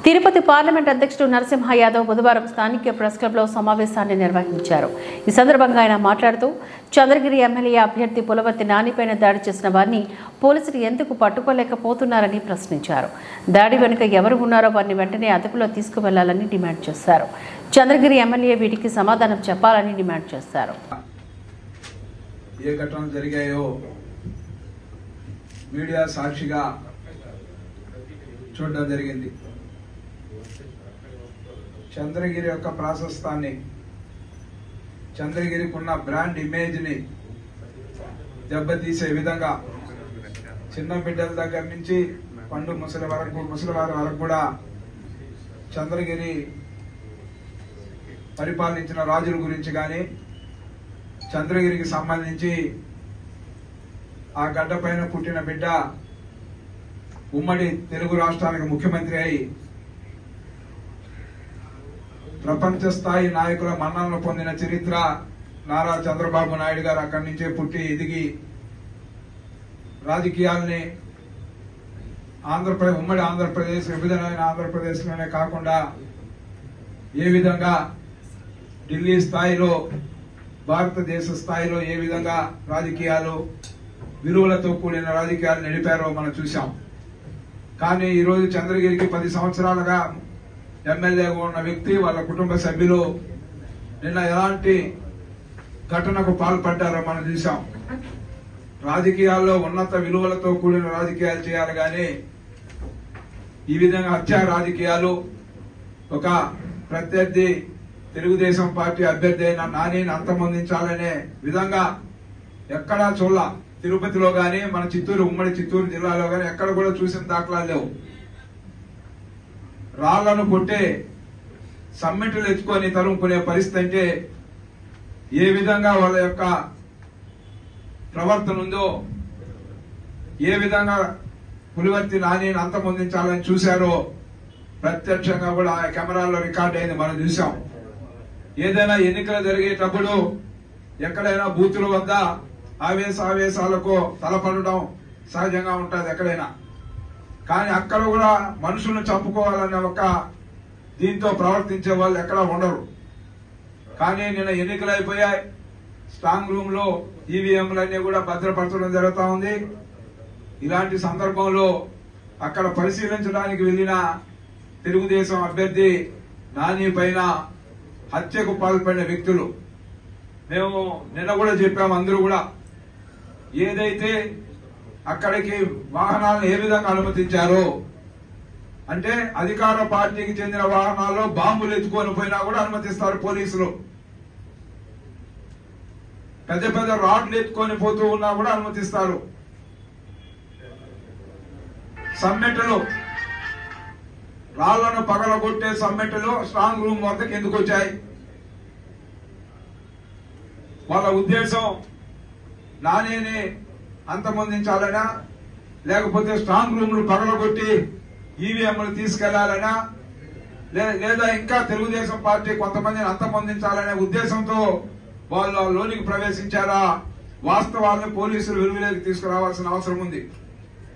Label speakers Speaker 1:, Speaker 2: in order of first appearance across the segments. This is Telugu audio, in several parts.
Speaker 1: తిరుపతి పార్లమెంట్ అధ్యక్షుడు నరసింహ యాదవ్ బుధవారం స్థానిక ప్రెస్ క్లబ్లో సమావేశాన్ని నిర్వహించారు. ఈ సందర్భంగా ఆయన మాట్లాడుతూ చంద్రగిరి ఎమ్మెల్యే అభ్యర్థి పులవర్తి నానిపైన దాడి చేసిన వారిని పోలీసులు ఎందుకు పట్టుకోలేకపోతున్నారని ప్రశ్నించారు. దాడి వెనుక ఎవరు ఉన్నారో వారిని వెంటనే అదుపులో తీసుకువెళ్లాలని డిమాండ్ చేశారు. చంద్రగిరి ఎమ్మెల్యే వీటికి సమాధానం చెప్పాలని డిమాండ్ చేశారు.
Speaker 2: ఏ ఘటనలు జరిగాయో మీడియా సాక్షిగా చూడడం జరిగింది. చంద్రగిరి యొక్క ప్రాశస్తాన్ని, చంద్రగిరికి ఉన్న బ్రాండ్ ఇమేజ్ ని దెబ్బతీసే విధంగా చిన్న బిడ్డల దగ్గర నుంచి పండు ముసలివారి వరకు కూడా చంద్రగిరి పరిపాలించిన రాజుల గురించి కానీ, చంద్రగిరికి సంబంధించి ఆ గడ్డ పైన పుట్టిన బిడ్డ ఉమ్మడి తెలుగు రాష్ట్రానికి ముఖ్యమంత్రి అయి ప్రపంచ స్థాయి నాయకుల మన్ననలు పొందిన చరిత్ర నారా చంద్రబాబు నాయుడు గారు అక్కడి నుంచే పుట్టి ఎదిగి రాజకీయాల్ని ఉమ్మడి ఆంధ్రప్రదేశ్, విభజనమైన ఆంధ్రప్రదేశ్లోనే కాకుండా ఏ విధంగా ఢిల్లీ స్థాయిలో, భారతదేశ స్థాయిలో ఏ విధంగా రాజకీయాలు, విలువలతో కూడిన రాజకీయాలు నడిపారో మనం చూశాం. కానీ ఈరోజు చంద్రగిరికి 10 సంవత్సరాలుగా ఎమ్మెల్యేగా ఉన్న వ్యక్తి, వాళ్ళ కుటుంబ సభ్యులు నిన్న ఎలాంటి ఘటనకు పాల్పడ్డారో మనం చూశాం. రాజకీయాల్లో ఉన్నత విలువలతో కూడిన రాజకీయాలు చేయాలి కానీ ఈ విధంగా హత్యా రాజకీయాలు, ఒక ప్రత్యర్థి తెలుగుదేశం పార్టీ అభ్యర్థి అయిన నానిని అంతమొందించాలనే విధంగా ఎక్కడా చూడాల. తిరుపతిలో గాని, మన ఉమ్మడి చిత్తూరు జిల్లాలో గాని ఎక్కడ కూడా చూసిన దాఖలాలు లేవు. రాళ్లను కొట్టే సమ్మెట్లు ఎత్తుకొని తరుముకునే పరిస్థితి అంటే ఏ విధంగా వాళ్ళ యొక్క ప్రవర్తన ఉందో, ఏ విధంగా పులివర్తి నానిని అంతమొందించాలని చూశారో ప్రత్యక్షంగా కూడా ఆ కెమెరాల్లో రికార్డ్ అయింది, మనం చూసాం. ఏదైనా ఎన్నికలు జరిగేటప్పుడు ఎక్కడైనా బూతుల వద్ద ఆవేశాలకు తలపడడం సహజంగా ఉంటుంది ఎక్కడైనా. కానీ అక్కడ కూడా మనుషులను చంపుకోవాలనే ఒక దీంతో ప్రవర్తించే వాళ్ళు ఎక్కడ ఉండరు. కానీ నిన్న ఎన్నికలు అయిపోయాయి. స్ట్రాంగ్ రూమ్ లో ఈవీఎంలన్నీ కూడా భద్రపరచడం జరుగుతా ఉంది. ఇలాంటి సందర్భంలో అక్కడ పరిశీలించడానికి వెళ్లిన తెలుగుదేశం అభ్యర్థి నాని పైన హత్యకు పాల్పడిన వ్యక్తులు, మేము నిన్న కూడా చెప్పాము, అందరూ కూడా ఏదైతే అక్కడికి వాహనాలను ఏ విధంగా అనుమతించారో, అంటే అధికార పార్టీకి చెందిన వాహనాల్లో బాంబులు ఎత్తుకొని పోయినా కూడా అనుమతిస్తారు పోలీసులు. పెద్ద పెద్ద రాడ్లు ఎత్తుకొని పోతూ ఉన్నా కూడా అనుమతిస్తారు. సమ్మెటలు, రాళ్లను పగలగొట్టే సమ్మెటలు స్ట్రాంగ్ రూమ్ వద్దకు ఎందుకు వచ్చాయి? వాళ్ళ ఉద్దేశం నానిని అంతమొందించాలనా, లేకపోతే స్ట్రాంగ్ రూమ్లు పగలగొట్టి ఈవీఎంలు తీసుకెళ్లాలనా, లేదా ఇంకా తెలుగుదేశం పార్టీ కొంతమందిని అంతమొందించాలనే ఉద్దేశంతో వాళ్ళు లోనికి ప్రవేశించారా? వాస్తవాలను పోలీసులు వెలుగులోకి తీసుకురావాల్సిన అవసరం ఉంది.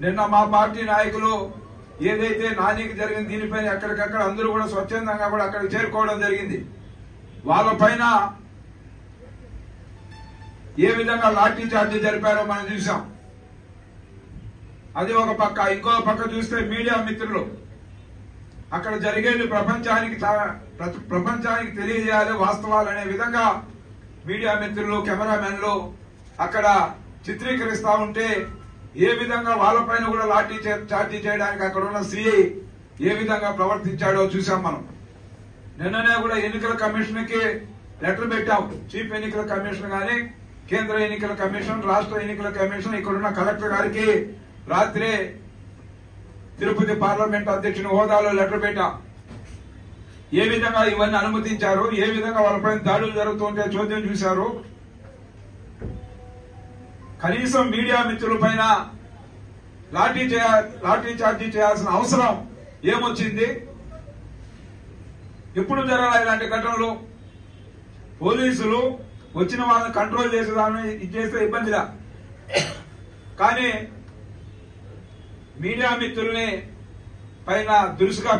Speaker 2: నిన్న మా పార్టీ నాయకులు ఏదైతే నానికి జరిగింది దీనిపైన ఎక్కడికక్కడ అందరూ కూడా స్వచ్ఛందంగా కూడా అక్కడికి చేరుకోవడం జరిగింది. వాళ్ళ పైన ఏ విధంగా లాఠీ చార్జీ జరిపారో మనం చూసాం. అది ఒక పక్క. ఇంకో పక్క చూస్తే మీడియా మిత్రులు, అక్కడ జరిగేది ప్రపంచానికి తెలియజేయాలి వాస్తవాలు అనే విధంగా మీడియా మిత్రులు, కెమెరామెన్లు అక్కడ చిత్రీకరిస్తా ఉంటే ఏ విధంగా వాళ్ళపైన కూడా లాఠీ చార్జీ చేయడానికి అక్కడ ఉన్న సిఐ ఏ విధంగా ప్రవర్తించాడో చూసాం మనం. నిన్ననే కూడా ఎన్నికల కమిషన్ కి లెటర్ పెట్టాం. చీఫ్ ఎన్నికల కమిషన్ గాని, కేంద్ర ఎన్నికల కమిషన్, రాష్ట్ర ఎన్నికల కమిషన్, ఇక్కడున్న కలెక్టర్ గారికి రాత్రి తిరుపతి పార్లమెంట్ అధ్యక్షుని హోదాలో లెటర్ పెట్టాం. ఏ విధంగా ఇవన్నీ అనుమతించారు, ఏ విధంగా వాళ్ళపైన దాడులు జరుగుతుంటే చోద్యం చూశారు. కనీసం మీడియా మిత్రుల పైన లాఠీ చార్జీ చేయాల్సిన అవసరం ఏమొచ్చింది? ఎప్పుడు జరగాలి ఇలాంటి ఘటనలు? పోలీసులు వచ్చిన వాళ్ళని కంట్రోల్ చేసేదాన్ని చేస్తే ఇబ్బందిలా, కానీ మీడియా మిత్రుల్ని పైన దురుసుగా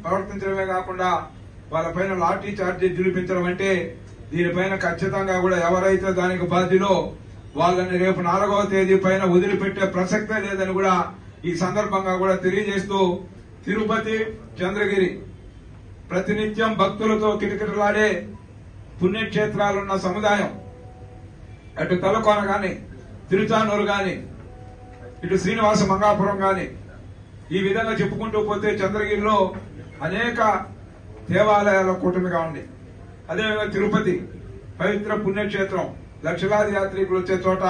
Speaker 2: ప్రవర్తించడమే కాకుండా వాళ్ళ పైన లాఠీ చార్జీ జులిపించడం అంటే దీనిపైన ఖచ్చితంగా కూడా ఎవరైతే దానికి బాధ్యులో వాళ్ళని రేపు 4వ తేదీ పైన వదిలిపెట్టే ప్రసక్తే లేదని కూడా ఈ సందర్భంగా కూడా తెలియజేస్తూ, తిరుపతి చంద్రగిరి ప్రతినిత్యం భక్తులతో కిటకిటలాడే పుణ్యక్షేత్రాలున్న సముదాయం. అటు తలకోన గాని, తిరుచానూరు గాని, ఇటు శ్రీనివాస మంగాపురం గాని, ఈ విధంగా చెప్పుకుంటూ పోతే చంద్రగిరిలో అనేక దేవాలయాల కూటమిగా ఉంది. అదేవిధంగా తిరుపతి పవిత్ర పుణ్యక్షేత్రం, లక్షలాది యాత్రికులు వచ్చే చోట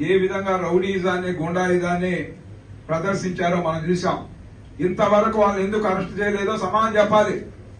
Speaker 2: ఏ విధంగా రౌడీజాన్ని, గుండాయిజాన్ని ప్రదర్శించారో మనం చూసాం. ఇంతవరకు వాళ్ళు ఎందుకు అరెస్ట్ చేయలేదో సమాధానం చెప్పాలి.